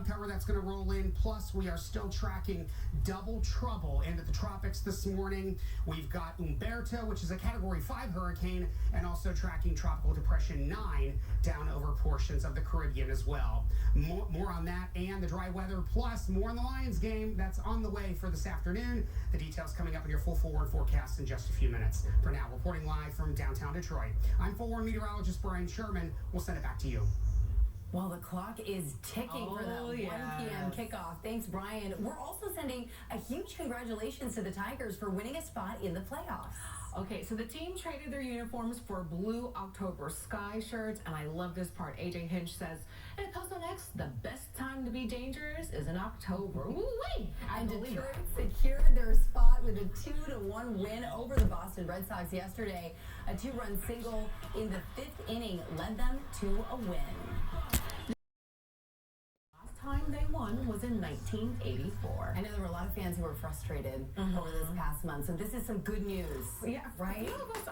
cloud cover that's going to roll in. Plus, we are still tracking double trouble into the tropics this morning. We've got Umberto, which is a Category 5 hurricane, and also tracking Tropical Depression 9 down over portions of the Caribbean as well. More on that and the dry weather, plus more on the Lions game that's on the way for this afternoon. The details coming up in your full forward forecast in just a few minutes. For now, reporting live from downtown Detroit, I'm forward meteorologist Brian Sherman. We'll send it back to you. Well, the clock is ticking for that 1 p.m. kickoff. Thanks, Brian. We're also sending a huge congratulations to the Tigers for winning a spot in the playoffs. Okay, so the team traded their uniforms for blue October Sky shirts, and I love this part. AJ Hinch says, at Post X, the best time to be dangerous is in October. Woo-wee! And Detroit secured their spot with a 2-1 win over the Boston Red Sox yesterday. A 2-run single in the 5th inning led them to a win. Time they won was in 1984. I know there were a lot of fans who were frustrated over this past month, so this is some good news. Yeah, right? Some of us,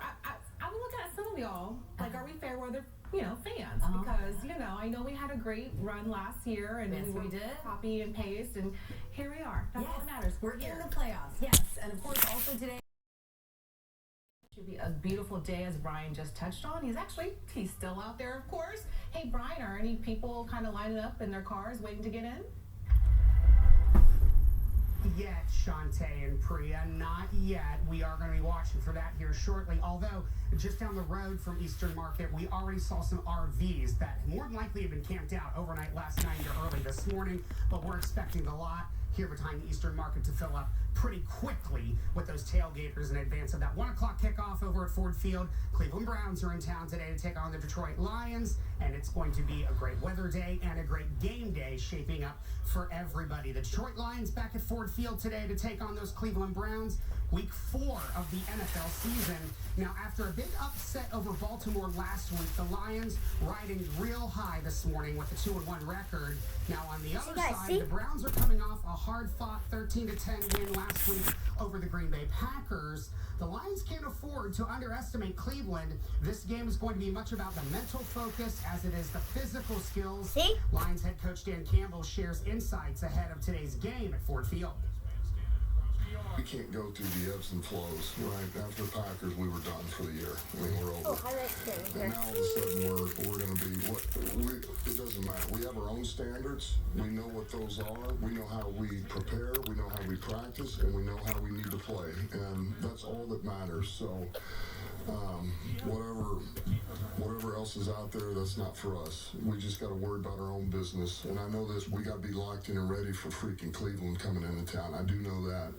I'm looking at some of y'all, like, are we fair weather, fans? Because, I know we had a great run last year, and yes, we did. Copy and paste, and here we are. That's all that matters. We're in the playoffs, yes. And of course, also today, should be a beautiful day, as Brian just touched on. He's still out there, of course. Hey, Brian, are any people kind of lining up in their cars waiting to get in? Yet, Shantae and Priya, not yet. We are going to be watching for that here shortly. Although, just down the road from Eastern Market, we already saw some RVs that more than likely have been camped out overnight last night or early this morning. But we're expecting the lot here behind Eastern Market to fill up pretty quickly with those tailgaters in advance of that 1 o'clock kickoff over at Ford Field. Cleveland Browns are in town today to take on the Detroit Lions, and it's going to be a great weather day and a great game day shaping up for everybody. The Detroit Lions back at Ford Field today to take on those Cleveland Browns. Week 4 of the NFL season. Now, after a big upset over Baltimore last week, the Lions riding real high this morning with a 2-1 record. Now, on the other side, the Browns are coming off a hard-fought 13-10 win last week over the Green Bay Packers. The Lions can't afford to underestimate Cleveland. This game is going to be much about the mental focus as it is the physical skills. Lions head coach Dan Campbell shares insights ahead of today's game at Ford Field. We can't go through the ebbs and flows, right? After the Packers, we were done for the year. I mean, we're over. And now all of a sudden we're going to be, it doesn't matter. We have our own standards. We know what those are. We know how we prepare. We know how we practice. And we know how we need to play. And that's all that matters. So whatever else is out there, that's not for us. We just got to worry about our own business. And I know this, we got to be locked in and ready for freaking Cleveland coming into town. I do know that.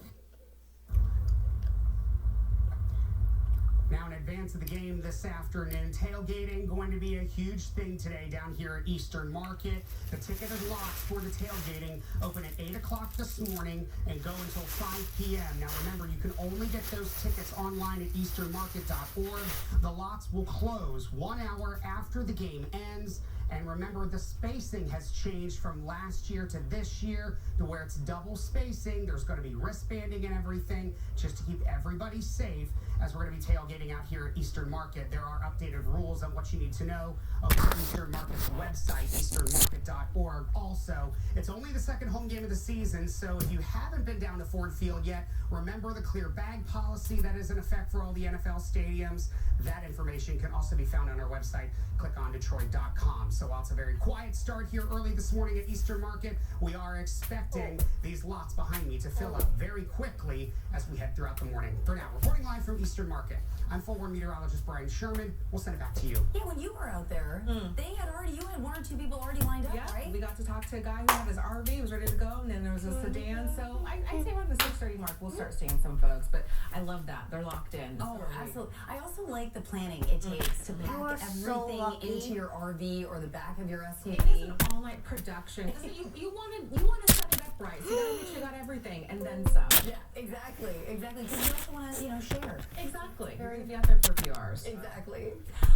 Now, in advance of the game this afternoon, tailgating going to be a huge thing today down here at Eastern Market. The ticketed lots for the tailgating open at 8 o'clock this morning and go until 5 p.m. Now, remember, you can only get those tickets online at easternmarket.org. The lots will close 1 hour after the game ends. And remember, the spacing has changed from last year to this year to where it's double spacing. There's going to be wristbanding and everything just to keep everybody safe as we're going to be tailgating out here at Eastern Market. There are updated rules on what you need to know over at Eastern Market's website, easternmarket.org. Also, it's only the second home game of the season, so if you haven't been down to Ford Field yet, remember the clear bag policy that is in effect for all the NFL stadiums. That information can also be found on our website. Click on Detroit.com. So while it's a very quiet start here early this morning at Eastern Market, we are expecting these lots behind me to fill up very quickly as we head throughout the morning. For now, reporting live from Eastern Market, I'm forward meteorologist Brian Sherman. We'll send it back to you. Yeah, when you were out there, you had 1 or 2 people already lined up, right? We got to talk to a guy who had his RV, he was ready to go, and then there was a sedan. So I'd say around the 6:30 mark, we'll start seeing some folks. But I love that. They're locked in. Oh, absolutely. I also like the planning it takes to pack everything into your RV or the back of your SUV. It is an all-night production. Because you want to set it up right. So you got to make sure you got everything, and then some. Yeah, exactly. Because you also want to, share. Exactly. You're going to be out there for a few hours. Exactly.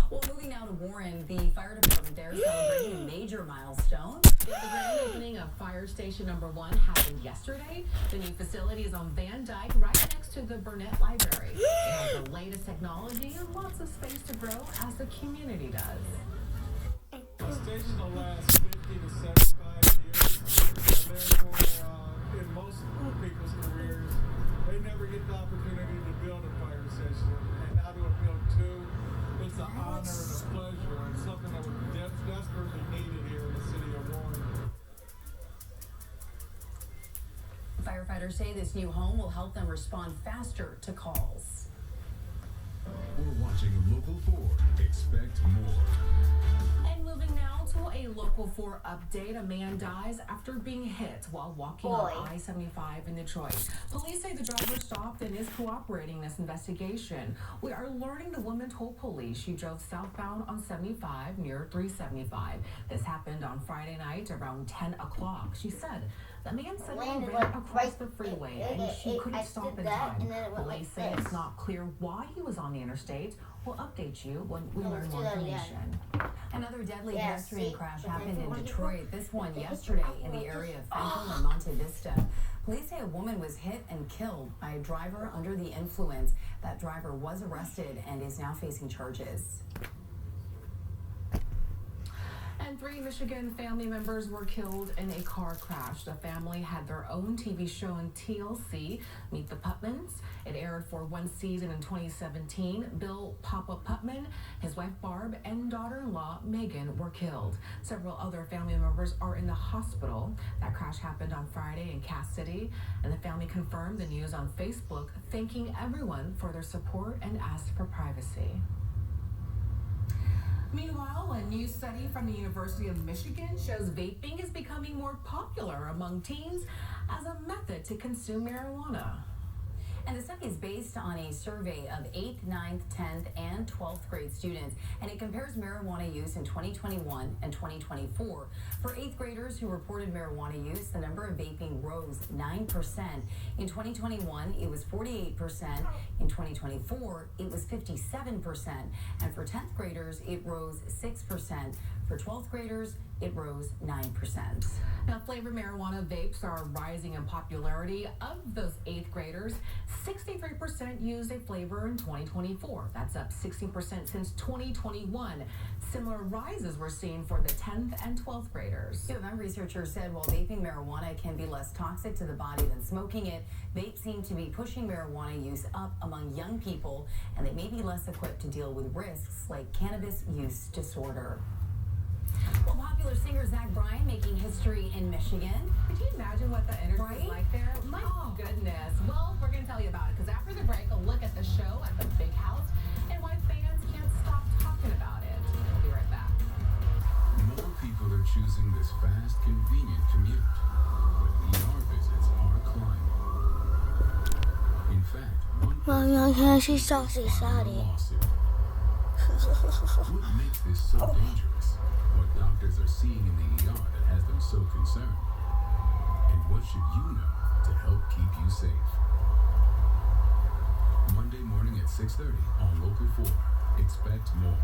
Well, moving now to Warren, the fire department there celebrating a major milestone. The grand opening of Fire Station Number 1 happened yesterday. The new facility is on Van Dyke, right next to the Burnett Library. It has the latest technology and lots of space to grow as the community does. The station will last 50 to 75 years. Firefighters say this new home will help them respond faster to calls. We're watching Local 4. Expect more. And moving now to a Local 4 update. A man dies after being hit while walking on I-75 in Detroit. Police say the driver stopped and is cooperating in this investigation. We are learning the woman told police she drove southbound on 75 near 375. This happened on Friday night around 10 o'clock. She said the man suddenly ran across the freeway and she couldn't stop in time. Police say it's not clear why he was on the interstate. We'll update you when we learn more information. Another deadly pedestrian crash happened in Detroit. This one yesterday in the area of Fenton and Monte Vista. Police say a woman was hit and killed by a driver under the influence. That driver was arrested and is now facing charges. And 3 Michigan family members were killed in a car crash. The family had their own TV show on TLC, Meet the Putmans. It aired for 1 season in 2017. Bill Papa Putman, his wife Barb, and daughter-in-law Megan were killed. Several other family members are in the hospital. That crash happened on Friday in Cass City, and the family confirmed the news on Facebook, thanking everyone for their support and asked for privacy. Meanwhile, a new study from the University of Michigan shows vaping is becoming more popular among teens as a method to consume marijuana. And the study is based on a survey of 8th, 9th, 10th, and 12th grade students, and it compares marijuana use in 2021 and 2024. For 8th graders who reported marijuana use, the number of vaping rose 9%. In 2021, it was 48%. In 2024, it was 57%. And for 10th graders, it rose 6%. For 12th graders, it rose 9%. Now, flavored marijuana vapes are rising in popularity. Of those 8th graders, 63% used a flavor in 2024. That's up 16% since 2021. Similar rises were seen for the 10th and 12th graders. UMM researchers said while vaping marijuana can be less toxic to the body than smoking it, vapes seem to be pushing marijuana use up among young people, and they may be less equipped to deal with risks like cannabis use disorder. Well, popular singer Zach Bryan making history in Michigan. Could you imagine what the energy is like there? My goodness. Well, we're going to tell you about it because after the break, a look at the show at the Big House and why fans can't stop talking about it. We'll be right back. More people are choosing this fast, convenient commute. But ER visits are climbing. In fact, one she's saucy, sorry. lawsuit. What makes this so dangerous? What doctors are seeing in the ER that has them so concerned? And what should you know to help keep you safe? Monday morning at 6:30 on Local 4. Expect more.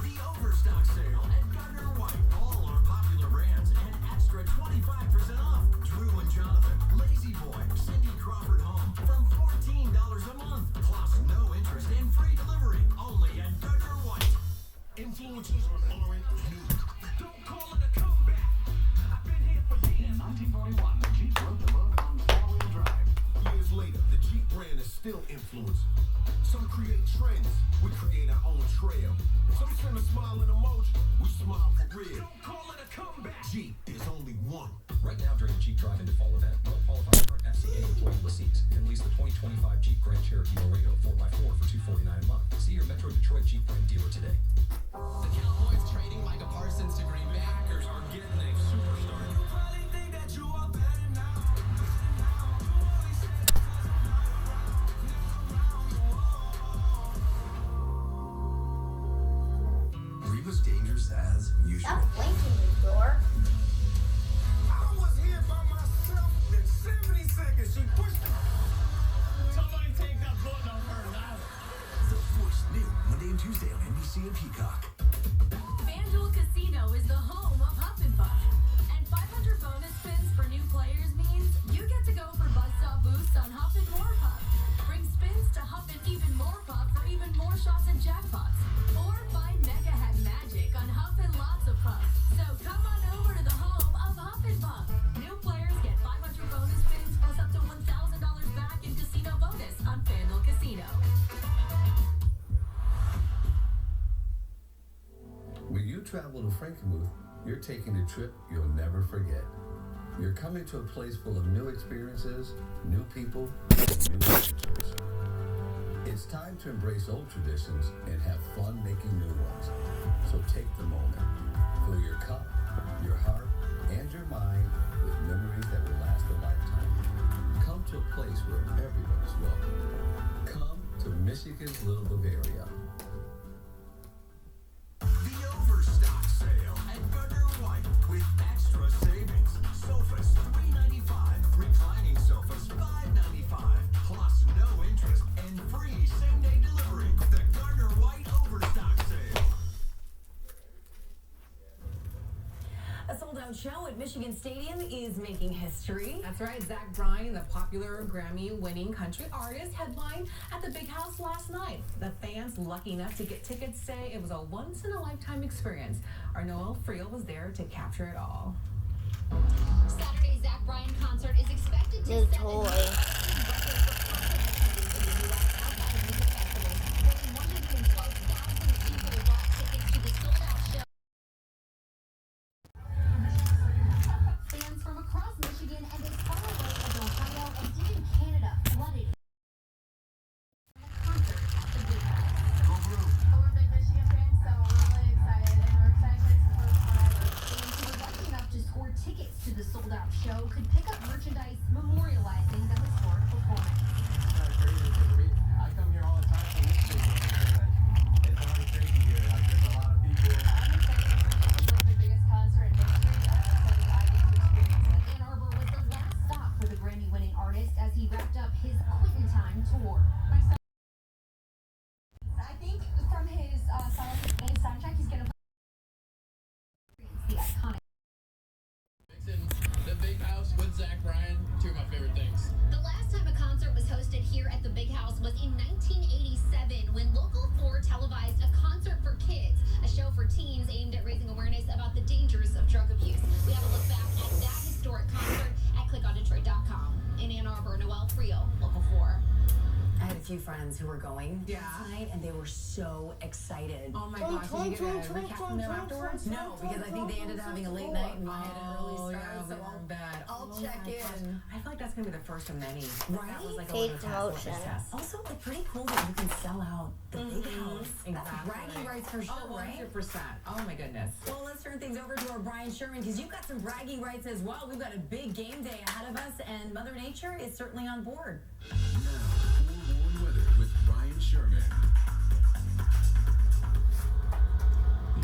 The Overstock Sale at Gardner White. All our popular brands and extra 25% off. Drew and Jonathan, Lazy Boy, Cindy Crawford Home from $14 a month. Plus no interest and free delivery. Only at Gardner White. Influencers aren't new. Don't call it a comeback. I've been here for years. In 1941, the Jeep wrote the book on four-wheel drive. Years later, the Jeep brand is still influenced. Some create trends. We create our own trail. Some send a smile and emoji. We smile for real. Don't call it a comeback. Jeep, there's only one. Right now, during the Jeep Drive-In to Fall event, well-qualified current FCA employee lessees can lease the 2025 Jeep Grand Cherokee Laredo 4x4 for $249 a month. See your Metro Detroit Jeep brand dealer today. The Cowboys trading Micah Parsons to Green Bay. Packers are getting a superstar. You probably think that you are better now. Reba's dangerous as usual. Stop blinking, the door. I was here by myself. Then 70 seconds, she pushed it. Somebody take that button off her now. The Force new Monday and Tuesday on NBC and Peacock. FanDuel Casino is the home of Huff and Puff. And 500 bonus spins for new players means you get to go for buzzsaw boosts on Huff and more Puff. Bring spins to Huff and even more Puff for even more shots and jackpots. Or find Mega Hat Magic on Huff and lots of Puff. So come on over to the home of Huff and Puff. New players get 500 bonus spins plus up to $1,000 back in casino bonus on FanDuel Casino. When you travel to Frankenmuth, you're taking a trip you'll never forget. You're coming to a place full of new experiences, new people, and new adventures. It's time to embrace old traditions and have fun making new ones. So take the moment. Fill your cup, your heart, and your mind with memories that will last a lifetime. Come to a place where everyone is welcome. Come to Michigan's Little Bavaria. The Overstock Sale at Gardner White with extra savings. Sofas $395, reclining sofas $595, plus no interest and free same-day delivery. The Gardner White Overstock Sale. A sold-out show at Michigan Stadium is making history. That's right. Zach Bryan, the popular Grammy-winning country artist, headlined at the Big House last night. The fans lucky enough to get tickets say it was a once-in-a-lifetime experience. Our Noel Friel was there to capture it all. Saturday's Zach Bryan concert is expected to New set a toy. new record for concert activity in the U.S. outside of music festivals. More than 112,000 people bought tickets to the sold-out show. Fans from across Michigan and as far away as Ohio and even Canada flooded concert at the Big House. We're big Michigan fans, so we're really excited, and we're excited for it's the first one ever. Fans who were lucky enough to score tickets to the sold-out show could pick up merchandise memorializing the historic performance. I come here all the time for this big one because it's already crazy here. Like, there's a lot of people. I'm excited. It's like the biggest concert in history. I'm excited I get to experience it. Ann Arbor was the last stop for the Grammy-winning artist as he wrapped up his Quittin' Time tour. I think from his song and soundtrack, he's gonna The iconic. The Big House with Zach Bryan, two of my favorite things. The last time a concert was hosted here at the Big House was in 1987 when Local 4 televised a concert for kids, a show for teens aimed at raising awareness about the dangers of drug abuse. We have a look back at that historic concert at clickondetroit.com. In Ann Arbor, Noel Friel, Local 4. I had a few friends who were going Yeah. last night, and they were so excited. Oh my gosh, did you get a recap from them afterwards? No, because I think they ended up having a late night and I had an early Oh, start, yeah, so they were in bed. I'll Oh check my gosh. in. I feel like that's gonna be the first of many. Right? That was like a Paid little test, litmus promotion. test. Also, like, pretty cool that you can sell out the Big House. That's Exactly. bragging rights for sure, Oh, right? 100%. Oh my goodness. Well, let's turn things over to our Brian Sherman because you've got some bragging rights as well. We've got a big game day ahead of us, and Mother Nature is certainly on board. Now, forewarned weather with Brian Sherman.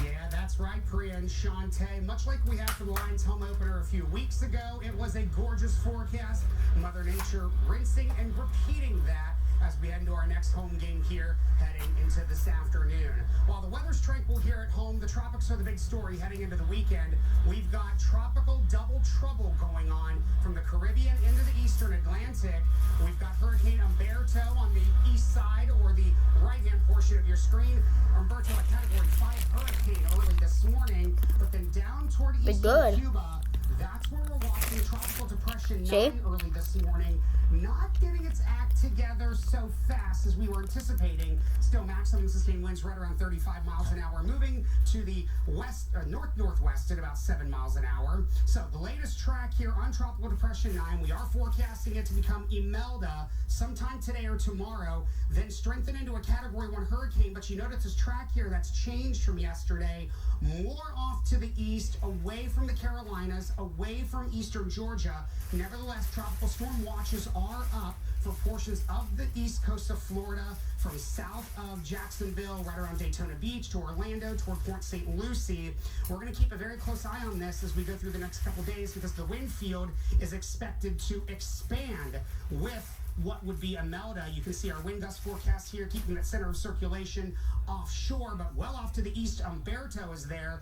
Yeah, that's right, Priya and Shantae. Much like we had for the Lions home opener a few weeks ago, it was a gorgeous forecast. Mother Nature rinsing and repeating that as we head into our next home game here, heading into this afternoon. While the weather's tranquil here at home, the tropics are the big story heading into the weekend. We've got tropical double trouble going on from the Caribbean into the eastern Atlantic. We've got Hurricane Umberto on the east side, or the right-hand portion of your screen. Umberto, a Category 5 hurricane early this morning, but then down toward eastern good. Cuba, that's where we're watching Tropical Depression 9 See? early this morning. Not getting its act together so fast as we were anticipating. Still maximum sustained winds right around 35 miles an hour, moving to the west, north-northwest at about 7 miles an hour. So the latest track here on Tropical Depression 9, we are forecasting it to become Imelda sometime today or tomorrow, then strengthen into a Category 1 hurricane. But you notice this track here that's changed from yesterday, more off to the east, away from the Carolinas, away from eastern Georgia. Nevertheless, tropical storm watches are up for portions of the east coast of Florida, from south of Jacksonville, right around Daytona Beach, to Orlando, toward Port St. Lucie. We're going to keep a very close eye on this as we go through the next couple days, because the wind field is expected to expand with what would be Imelda. You can see our wind gust forecast here, keeping that center of circulation offshore, but well off to the east. Umberto is there.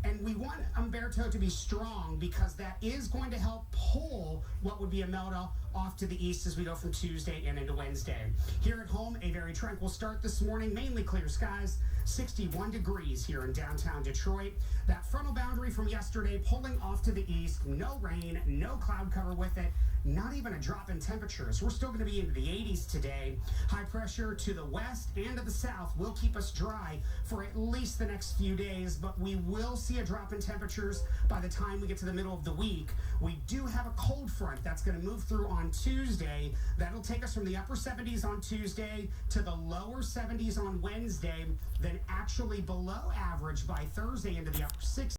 And we want Umberto to be strong because that is going to help pull what would be Imelda off to the east as we go from Tuesday and into Wednesday. Here at home, a very tranquil start this morning, mainly clear skies. 61 degrees here in downtown Detroit. That frontal boundary from yesterday pulling off to the east. No rain, no cloud cover with it. Not even a drop in temperatures. We're still going to be into the 80s today. High pressure to the west and to the south will keep us dry for at least the next few days, but we will see a drop in temperatures by the time we get to the middle of the week. We do have a cold front that's going to move through on Tuesday. That'll take us from the upper 70s on Tuesday to the lower 70s on Wednesday, then actually below average by Thursday into the upper 60s.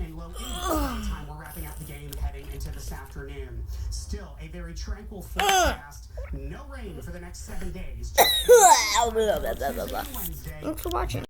And low 80s by the time we're wrapping up the game heading into this afternoon. Still a very tranquil forecast. No rain for the next 7 days. Thanks for watching.